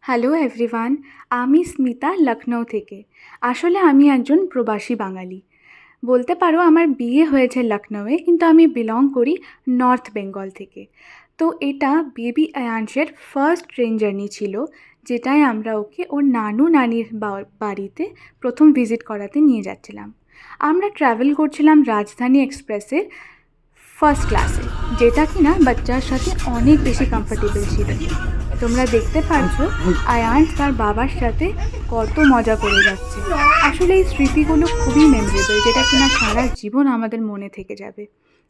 Hello everyone, আমি স্মিতা লখনৌ থেকে। আসলে আমি একজন প্রবাসী বাঙালি। বলতে পারো আমার বিয়ে হয়েছে লখনৌয়ে, কিন্তু আমি বিলং করি নর্থ বেঙ্গল থেকে। তো এটা বেবি আয়ানসের ফার্স্ট ট্রেন জার্নি ছিল, যেটায় আমরা ওকে ওর নানু নানির বাড়িতে প্রথম ভিজিট করাতে নিয়ে যাচ্ছিলাম। আমরা ট্রাভেল করছিলাম রাজধানী এক্সপ্রেসের ফার্স্ট ক্লাসে, যেটা কিনা বাচ্চার সাথে অনেক বেশি কমফোর্টেবল ছিল। তোমরা দেখতে পারছো আয়ান তার বাবার সাথে কত মজা করে যাচ্ছে। আসলে এই স্মৃতিগুলো খুবই মেমোরেবল, যেটা কিনা সারা জীবন আমাদের মনে থেকে যাবে।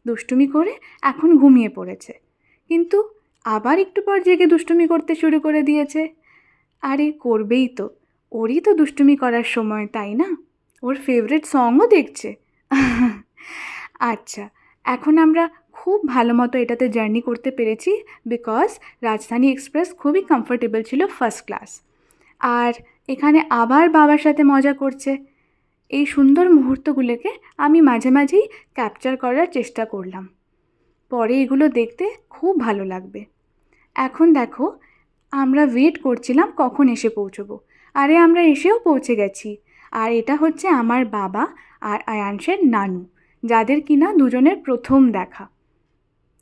দুষ্টুমি করে এখন ঘুমিয়ে পড়েছে, কিন্তু আবার একটু পর জেগে দুষ্টুমি করতে শুরু করে দিয়েছে। আরে করবেই তো, ওরই তো দুষ্টুমি করার সময়, তাই না? ওর ফেভারিট সঙও দেখছে। আচ্ছা, এখন আমরা খুব ভালো মতো এটাতে জার্নি করতে পেরেছি, বিকজ রাজধানী এক্সপ্রেস খুবই কমফোর্টেবল ছিল, ফার্স্ট ক্লাস। আর এখানে আবার বাবার সাথে মজা করছে। এই সুন্দর মুহূর্তগুলোকে আমি মাঝে মাঝেই ক্যাপচার করার চেষ্টা করলাম। পরে এগুলো দেখতে খুব ভালো লাগবে। এখন দেখো, আমরা ওয়েট করছিলাম কখন এসে পৌঁছবো। আরে আমরা এসেও পৌঁছে গেছি। আর এটা হচ্ছে আমার বাবা আর আয়ানসের নানু, যাদের কিনা দুজনের প্রথম দেখা।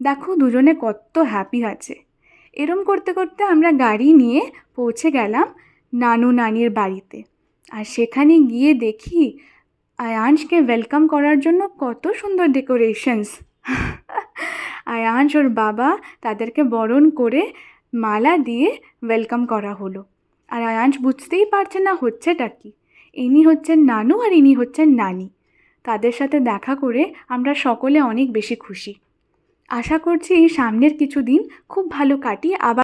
দেখো দুজনে কত হ্যাপি আছে। এরম করতে করতে আমরা গাড়ি নিয়ে পৌঁছে গেলাম নানু নানির বাড়িতে। আর সেখানে গিয়ে দেখি আয়ানসকে ওয়েলকাম করার জন্য কত সুন্দর ডেকোরেশনস। আয়ানস ওর বাবা তাদেরকে বরণ করে মালা দিয়ে ওয়েলকাম করা হলো। আর আয়ানস বুঝতেই পারছে না হচ্ছেটা কি। ইনি হচ্ছেন নানু আর ইনি হচ্ছেন নানি। তাদের সাথে দেখা করে আমরা সকলে অনেক বেশি খুশি। আশা করছি এই সামনের কিছু দিন খুব ভালো কাটিয়ে আবার